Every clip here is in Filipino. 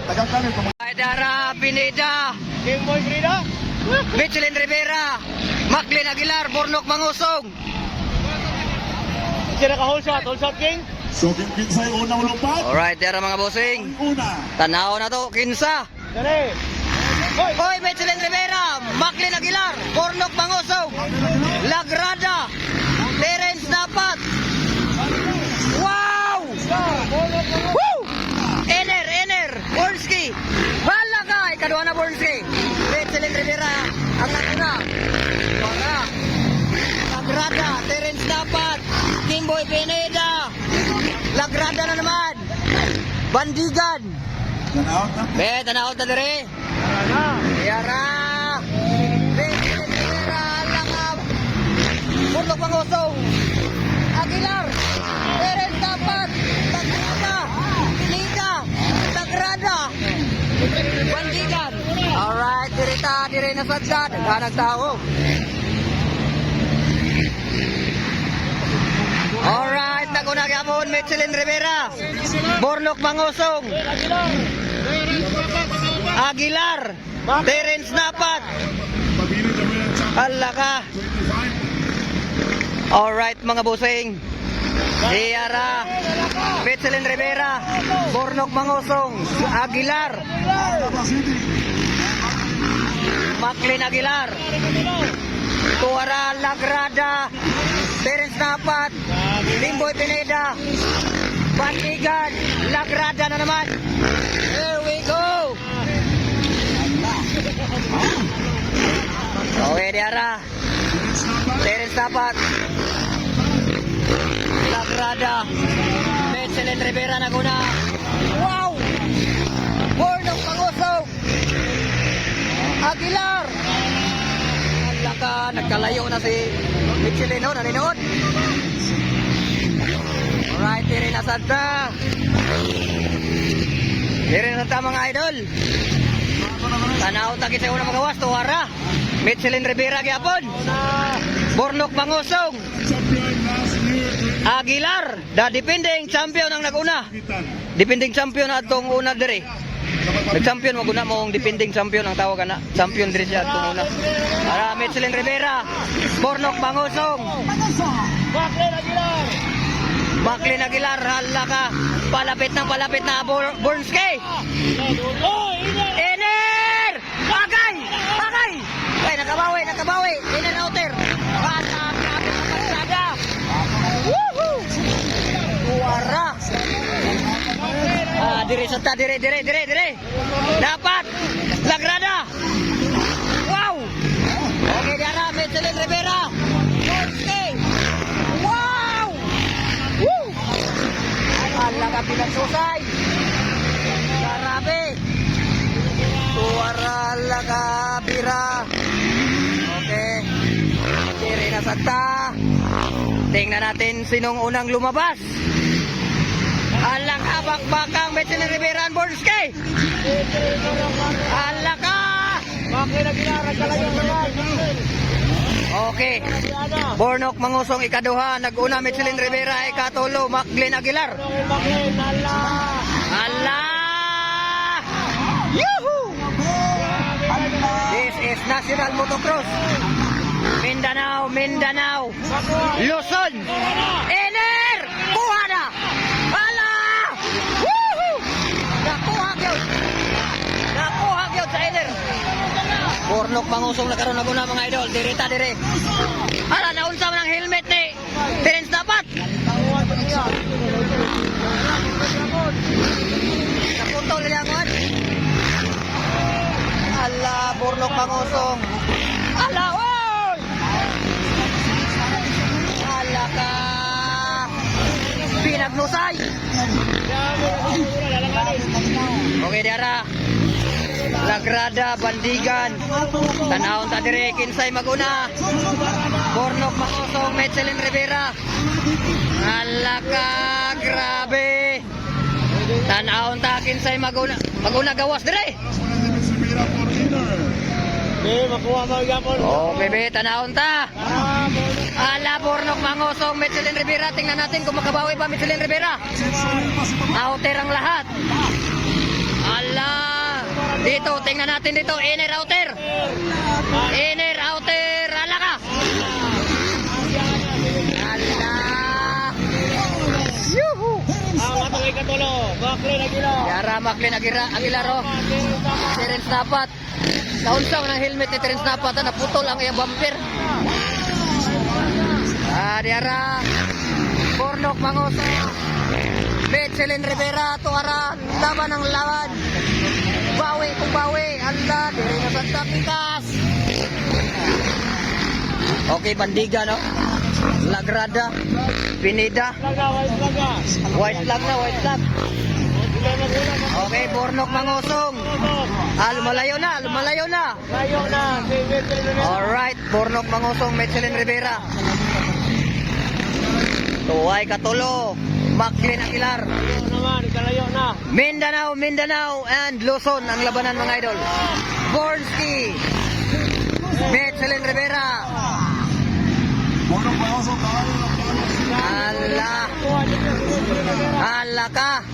tagang kami. Dara Pineda, Kimboy Frida. Michelin Rivera, Macklin Aguilar, Bornok Mangusong. Sira ka whole shot king. So, Kinsay, unang lumpat. Alright, dara mga bossing. Una. Tanaw na to, kinsa. Dali. Hoy. Hoy, Michelin Rivera, Macklin Aguilar, Bornok Mangusong, Lagrada, Terence Dapat. Wow! Woo! Ener, Bornski. Hala ka, ikaduha na Bornski. Michelin Rivera, ang nakuna. Wala. Lagrada, Terence Dapat, Kimboy Pineda, Lagrada na naman. Bandigan. Tanaw na. Tanaw ta dire. Ana. Yara! Michelin Rivera, Langab! Bornok Mangusong! Aguilar! Terence Dapat! Lagrada! Pineda! Lagrada! Bandigan! Alright, dire na sadad. Naghanag tao. Alright, naguna gyapon Michelin Rivera. Bornok Mangusong. Aguilar. Terence Dapat. Pabili na rin ang champion. Hala ka. 25. Alright mga bossing. Diara. Michelin Rivera. Bornok Mangusong. Aguilar. City. Macklin Aguilar. Tuara Lagrada. Terence Dapat. Limboy Pineda. Bandigan. Lagrada na naman. Here we go. Okay, Diara. Terence Dapat. Lagrada. Michelin Rivera naguna. Wow! Bornok Mangusong. Aguilar. Laka, nagkalayo na si Michelin, no? Nalinood. Alright, tiri na sadta. Tiri na sadta mga idol. Tanaw tagi sa unang magawas, tuwara. Michelin Rivera gyapon. Bornok Mangusong. Champion last year. Aguilar, the defending champion ang naguna. Defending champion atong una dire. Nag-champion maguna mo ang defending champion ang tawag na. Champion dire siya atong una. Para Michelin Rivera, Bornok Mangusong. Macklin Aguilar. Macklin Aguilar, hala ka. Palapit na Bornski. Oh, Iner. Ener! Bagay! Ay, nakabawi. Ener outer. Bata, kapit na pagsada. Woohoo! Tuwara. Dire sa ta, dire. Dapat. Lagrada. Wow! Okay, Dara, Michelin Rivera. Okay. Wow! Woo! Ala ka pinagsusay. Grabe. Tuwara laga bira. Okay. Dire na sa ta. Tingnan natin sinong unang lumabas. Alang habak-bakang Michelin Rivera and Bornski. Ala ka. Macklin Aguilar kalayo naman. Okay. Bornok Mangusong ikaduha, nag-una Michelin Rivera, ikatulo Macklin Aguilar. Macklin, ala. Ala! Yuhu! This is National Motocross. Mindanao. Luzon. Ener! Kuha na! Ala! Woohoo! Nakuha gyud sa Ener. Bornok Mangusong nagkaroon na guna mga idol. Direta. Ala, naunsa man ang helmet ni Terence Dapat. Naputol nila ako. Ala, Bornok Mangusong. Ala, oy! Ala ka. Pinagnusay. Okay, Dara. Lagrada, Bandigan. Tanahon ta dire kinsay maguna. Bornok Mangusong, Michelin Rivera. Ala ka, grabe. Tanahon ta kinsay maguna. Maguna gawas dire. Makuha mo yapon. Oh, bebe, tanahon ta. Ala, Bornok Mangusong, Michelin Rivera. Tingnan natin kung makabawi pa Michelin Rivera. Outer ang lahat. Ala. Dito, tingnan natin dito. Inner, outer. Inner, outer. Ala ka. Ala. Yuhu. Ang matangay katulo. Macklin Aguilar. Yara Macklin Aguilar, oh. Terence Napat. Naunsang ng helmet ni Terence Napat. Naputol ang iyang bumper. Diara. Bornok Mangoso. Betselin Rivera. Tuara. Laban ng laban. Bawi kung bawi. Anda. Diri na sa tapitas. Okay, Bandiga, no? Lagrada. Pinida. White flag na, white flag. Okay, Bornok Mangosong. Lumalayo na, lumalayo na. Layo na. Si Betselin Rivera. Alright, Bornok Mangosong, Betselin Rivera. Tuway Katulo. Macklin Aguilar. Layo naman. Ikalayo na. Mindanao and Luzon ang labanan, mga idol. Bornsky. Betselin Rivera. Bornok Mangoso, kawalan ng balas. Ala. Ala ka.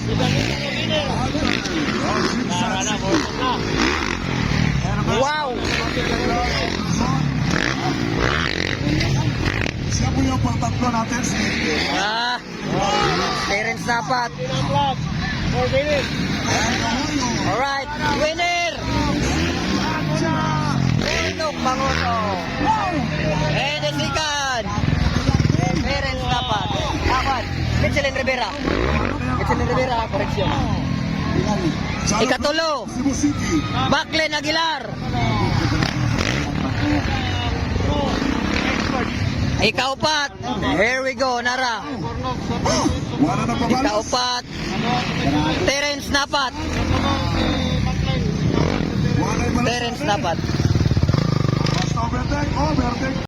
Tara na. Bornok na. Wow. Siya po yung pangtatlo natin si Terence Napat. Tinang vlog. 4 minutes. Alright, winner. Bornok Mangoso. And the second, Terence Napat. Apat, Betselin Rivera. Betselin Rivera, correction. Ikatulo, Cebu City. Macklin Aguilar. Ikaupat, here we go, Nara. Wala na pabalas. Ikaupat, Terence Napat. Wala yung balas. Terence Napat. Basta overtake, overtake.